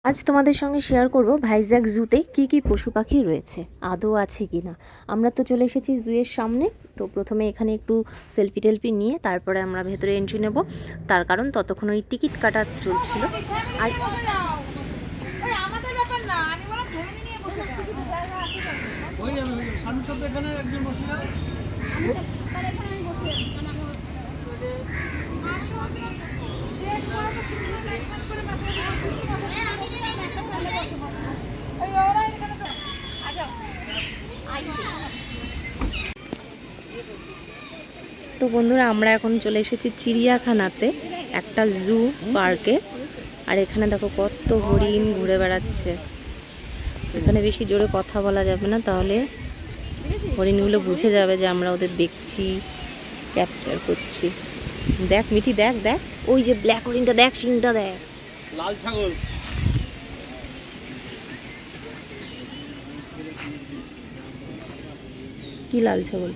আজ তোমাদের সঙ্গে শেয়ার করব ভাইজ্যাক জুতে কি কি পশু পাখি রয়েছে, আদৌ আছে কি না। আমরা তো চলে এসেছি জুয়ের সামনে। তো প্রথমে এখানে একটু সেলফি টেলফি নিয়ে তারপরে আমরা ভেতরে এন্ট্রি নেব। তার কারণ ততক্ষণ ওই টিকিট কাটা চলছিল। আর তো বন্ধুরা, আমরা এখন চলে এসেছি চিড়িয়াখানাতে, একটা জু পার্কে। আর এখানে দেখো কত হরিণ ঘুরে বেড়াচ্ছে। এখানে বেশি জোরে কথা বলা যাবে না, তাহলে হরিণগুলো বুঝে যাবে যে আমরা ওদের দেখছি, ক্যাপচার করছি। দেখ মিঠি, দেখ দেখ ওই যে ব্ল্যাক হরিণটা, দেখ সিংটা, দেখ লাল ছাগল। কি লাল ছাগল?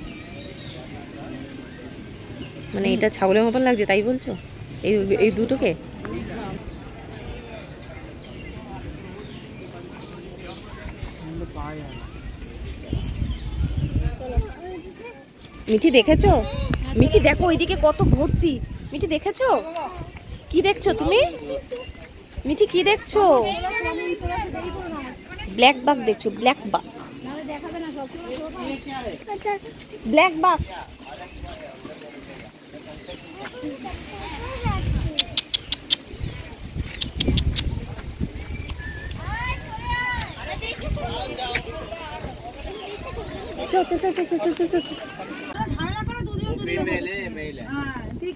মানে এটা ছাগলের মতন লাগছে তাই বলছো? এই দুটোকে মিঠি দেখেছো? মিঠি দেখো ওইদিকে কত ভর্তি। মিঠি দেখেছো? কি দেখছো তুমি? মিঠি কি দেখছো? ব্ল্যাক বাঘ দেখছো? ব্ল্যাক বাঘ, ব্ল্যাক বাঘ।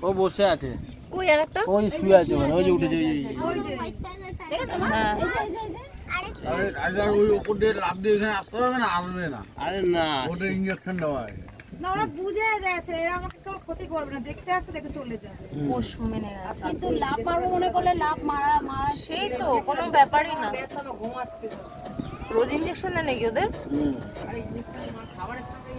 ও বসে আছে। কই আর একটা? ওই শুয়ে আছে, ওই যে উঠেছে। হ্যাঁ, আরে ওই উপর দিয়ে লাফ দিয়ে এখানে আসতে হবে না, আসবে না। আরে না, ওটা ইঞ্জেকশন দেওয়া হয়। না, ওরা বুঝে যাচ্ছে এরা আমাকে কোনো ক্ষতি করবে না, দেখতে আসতে দেখে চলে যাবে। পশু মেনে গেছে। কিন্তু লাভ মারবো মনে করলে লাভ মারা সেই তো কোনো ব্যাপারই না। ঘুমাচ্ছে। রোজ ইঞ্জেকশন দেয় নাকি ওদের? আর ইঞ্জেকশন খাবারের সঙ্গে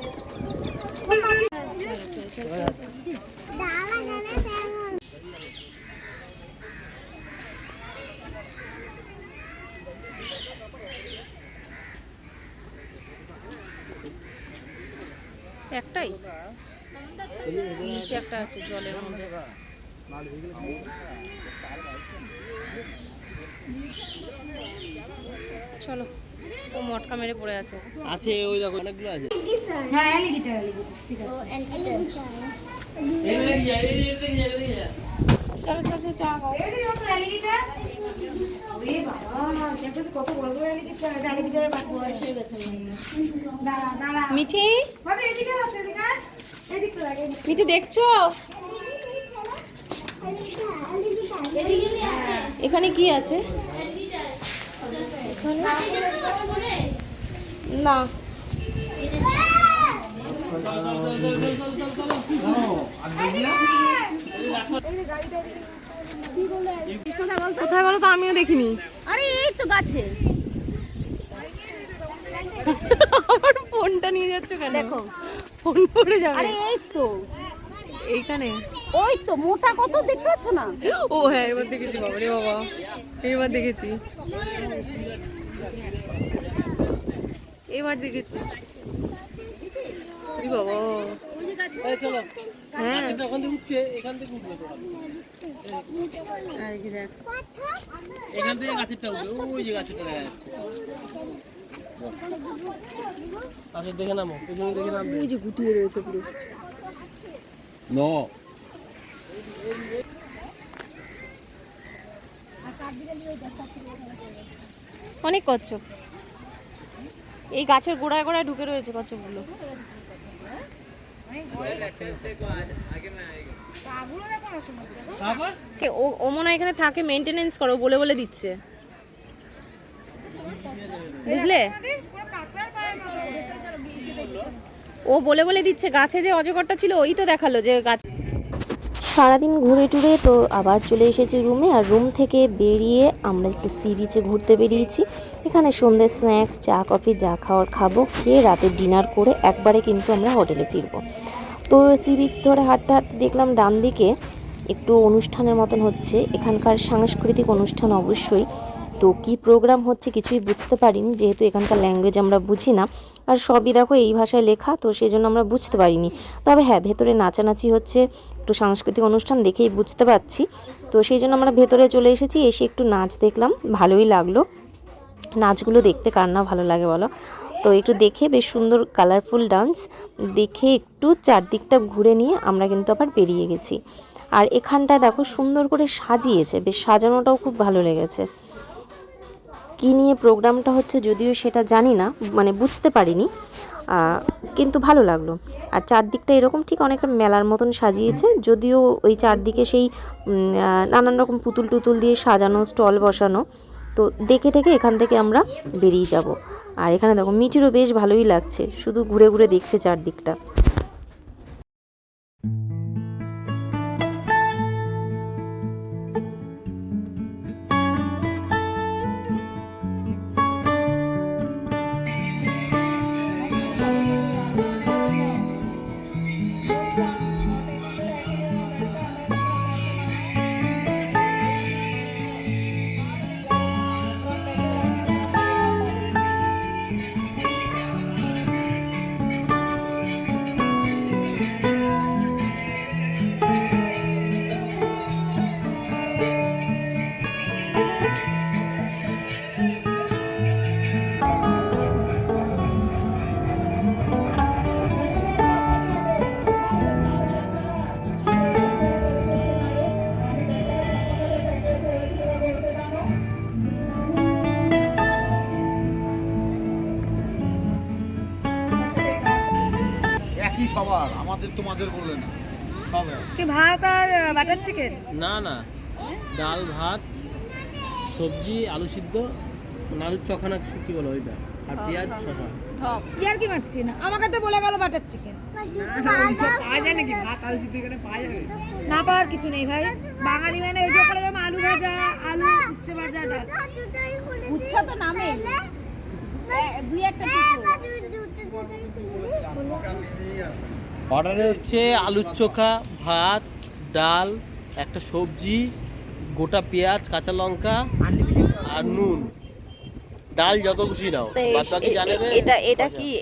একটাই নিচে একটা আছে জলের মধ্যে। চলো, ও মটকা মেরে পড়ে আছে। আছে ওই দেখো অনেকগুলো আছে। হ্যাঁ, এলিগেটর ঠিক আছে। চলো চলো চলো চলো। এই যে ওটা এলিগেটর। ওরে বাবা, দেখো কত বড় বড় এলিগেটর, এলিগেটরের বাচ্চা বয়স হয়ে গেছে। দাঁড়া দাঁড়া। মিঠি, বাবা এদিকে আসো, এদিকে। এদিকে লাগে। মিঠি দেখছো? এখানে কি আছে? না, কোথায় বলো তো? আমিও দেখিনি। আরে এই তো গাছে। আমার ফোনটা নিয়ে যাচ্ছ কেন? দেখো ফোন পড়ে যাবে। আরে এই তো এইখানে ওই তো মোটা কত দেখতে পাচ্ছ না? ও হ্যাঁ, এবার দেখেছি। বাবা রে বাবা, এবার দেখেছি, এবার দেখেছি। বাবা চলো, হ্যাঁ, ওখান থেকে উঠছে, এখান থেকে উঠবে। এখান থেকে গাছেরটা উঠবে, ওই যে গাছেরটা দেখা যাচ্ছে। আচ্ছা দেখে নামো, পেছনে দেখে নামবে। এই যে গুটিয়ে রয়েছে পুরো। নো অনেক কচ্ছপ এই গাছের গোড়ায় গোড়ায় ঢুকে রয়েছে কচ্ছপগুলো। ও মনে হয় এখানে থাকে, মেনটেনেন্স করো বলে বলে দিচ্ছে, বুঝলে? ও বলে বলে দিচ্ছে। গাছে যে অজগরটা ছিল ওই তো দেখালো যে গাছ। সারাদিন ঘুরে টুরে তো আবার চলে এসেছি রুমে, আর রুম থেকে বেরিয়ে আমরা একটু সি বিচে ঘুরতে বেরিয়েছি। এখানে সন্ধ্যে স্ন্যাক্স, চা কফি যা খাওয়ার খাবো, খেয়ে রাতে ডিনার করে একবারে কিন্তু আমরা হোটেলে ফিরবো। তো সি বিচ ধরে হাঁটতে হাঁটতে দেখলাম ডান দিকে একটু অনুষ্ঠানের মতন হচ্ছে, এখানকার সাংস্কৃতিক অনুষ্ঠান অবশ্যই। তো কি প্রোগ্রাম হচ্ছে কিছুই বুঝতে পারিনি, যেহেতু এখানকার ল্যাঙ্গুয়েজ আমরা বুঝি না, আর সবই দেখো এই ভাষায় লেখা, তো সেই জন্য আমরা বুঝতে পারিনি। তবে হ্যাঁ, ভেতরে নাচানাচি হচ্ছে, একটু সাংস্কৃতিক অনুষ্ঠান দেখেই বুঝতে পারছি। তো সেই জন্য আমরা ভেতরে চলে এসেছি, এসে একটু নাচ দেখলাম, ভালোই লাগলো। নাচগুলো দেখতে কার না ভালো লাগে বলো। তো একটু দেখে বেশ সুন্দর কালারফুল ডান্স দেখে একটু চারদিকটা ঘুরে নিয়ে আমরা কিন্তু আবার বেরিয়ে গেছি। আর এখানটায় দেখো সুন্দর করে সাজিয়েছে, বেশ সাজানোটাও খুব ভালো লেগেছে। কী নিয়ে প্রোগ্রামটা হচ্ছে যদিও সেটা জানি না, মানে বুঝতে পারিনি, কিন্তু ভালো লাগলো। আর চারদিকটা এরকম ঠিক অনেকটা মেলার মতন সাজিয়েছে, যদিও ওই চারদিকে সেই নানান রকম পুতুল টুতুল দিয়ে সাজানো, স্টল বসানো। তো দেখে টেকে এখান থেকে আমরা বেরিয়ে যাব। আর এখানে দেখো মিঠিরও বেশ ভালোই লাগছে, শুধু ঘুরে ঘুরে দেখছে চারদিকটা। একই সবার, আমাদের তোমাদের বলে না, সব এক। কি ভাত আর বাটার চিকেন? না না, ডাল ভাত, সবজি, আলু সিদ্ধ, আলুর চখানা কি বলো ওইটা, আর পেঁয়াজ শসা। ইয়ার কি মারছি না, আমাকে তো বলে গেল বাটার চিকেন। পাওয়া যায় নাকি ভাত আলু সিদ্ধ এখানে পাওয়া যাবে? না পাওয়ার কিছু নেই ভাই, বাঙালি মানে ওই যে ওখানে যেমন আলু ভাজা, আলু উচ্ছে ভাজা, ডাল। উচ্ছা তো নামে দুই একটা অর্ডারে হচ্ছে আলুর চোখা, ভাত, ডাল, একটা সবজি, গোটা পেঁয়াজ, কাঁচা লঙ্কা আর নুন। ডাল যত খুশি নাও, বাদ বাকি জানে রে।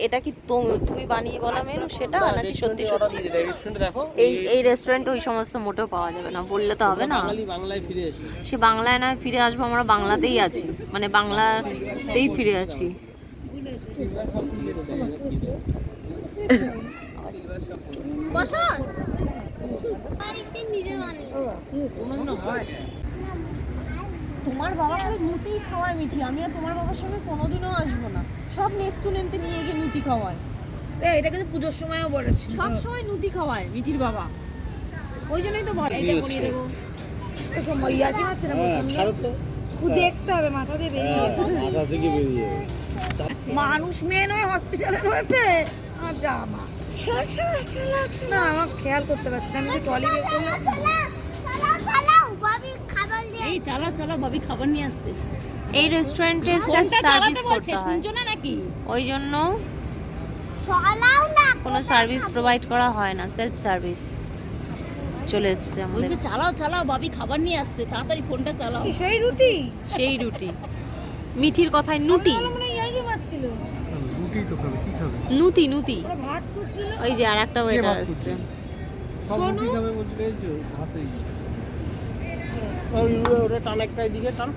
এটা কি তুমি বানিয়ে বলা মেনু সেটা নাকি সত্যি সত্যি? রেস্টুরেন্টে দেখো, এই রেস্টুরেন্টে ওই সমস্ত মোটেও পাওয়া যাবে না, বললে তো হবে না। বাংলায় ফিরে এসো। সে বাংলায় নয় ফিরে আসবো, আমরা বাংলাতেই আছি, মানে বাংলাতেই ফিরে আছি। তোমার বাবা খালি মুটি খাওয়ায় মিঠি, আমি আর তোমার বাবার সঙ্গে কোনোদিনও আসবো না। সব নেস্তু নেনতে নিয়ে গিয়ে নুতি খাওয়ায়। এটা কিন্তু পুজোর সময়ও বলেছি, সব সময় নুতি খাওয়ায় মিঠির বাবা, ওই জন্যই তো বলে। এটা করিয়ে দেবো। ইয়ার কি হচ্ছে না, দেখতে হবে মাথা দিয়ে বেরিয়ে মাথা থেকে বেরিয়ে মানুষ মেয়ে নয় হসপিটালে রয়েছে। আর জামা না আমার খেয়াল করতে পারছি না, আমি যে টলি বের করলাম। এই চালা চালা ভাবি খাবার নিয়ে আসছে। এই রেস্টুরেন্টে সেলফ সার্ভিস করতে হয়, শুনছো না নাকি? ওই জন্য কোনো সার্ভিস প্রোভাইড করা হয় না, সেলফ সার্ভিস চলে এসছে আমাদের। বলছে চালাও চালাও ভাবি খাবার নিয়ে আসছে, তাড়াতাড়ি ফোনটা চালাও। সেই রুটি, সেই রুটি, মিঠির কথায় নুটি, মানে ইয়ার কি মারছিল, রুটি তো খাবে, কি খাবে? নুতি নুতি। ওরা ভাত খুঁজছিল। ওই যে আরেকটা ওয়েটার আসছে, সব রুটি খাবে বলতে এই যে ভাতেই। ওরে টান একটা এদিকে টান।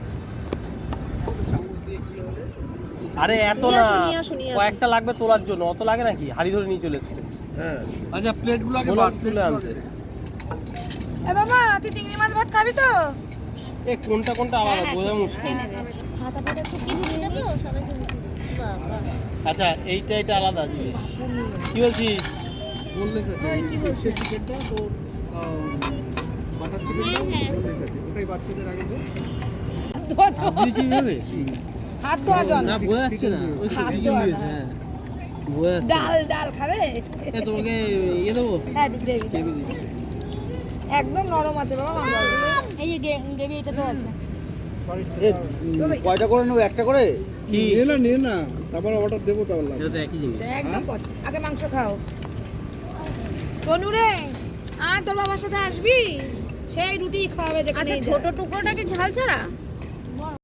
আরে এত না, নিয়ে আসো। কয়েকটা লাগবে তোলার জন্য, অত লাগে নাকি? হাড়ি ধরে নিয়ে চলে এসছে। হ্যাঁ, আচ্ছা প্লেটগুলো আগে বলো, তুলে আনতে। এ বাবা তুই চিংড়ি মাছ ভাত খাবি তো? এ কোনটা কোনটা আলাদা বোঝা মুশকিল। হাতা পাতা কি ঢুকে যাবে সবাই। বাবা আচ্ছা এইটা আলাদা জিনিস। কি বলছিস? বললে সাথে কি বলছিস? চিকেনটা তো বাটার চিকেনটা বললে সাথে ওটাই বাচ্চাদের আগে তো আপনি কি হবে? হাত ধোয়া জল, না বোঝা যাচ্ছে না। ওই হাত চিকেন ধোয়া দিয়েছে, হ্যাঁ বোঝা যাচ্ছে। ডাল ডাল খাবে? এ তোমাকে ইয়ে দেবো, হ্যাঁ গ্রেভি। গ্রেভি দিবি। একদম নরম আছে বাবা মাংস। এই যে গ্রেভি এটা তো আছে। কয়টা করে নেবো, একটা করে? কি নিয়ে না, তারপর অর্ডার দেবো তাহলে। এটা তো একই জিনিস। একদম পছন্দ। আগে মাংস খাও। তনু রে, আর তোর বাবার সাথে আসবি? সেই রুটি খাওয়াবে দেখে। আচ্ছা ছোট টুকরোটা কি ঝাল ছাড়া?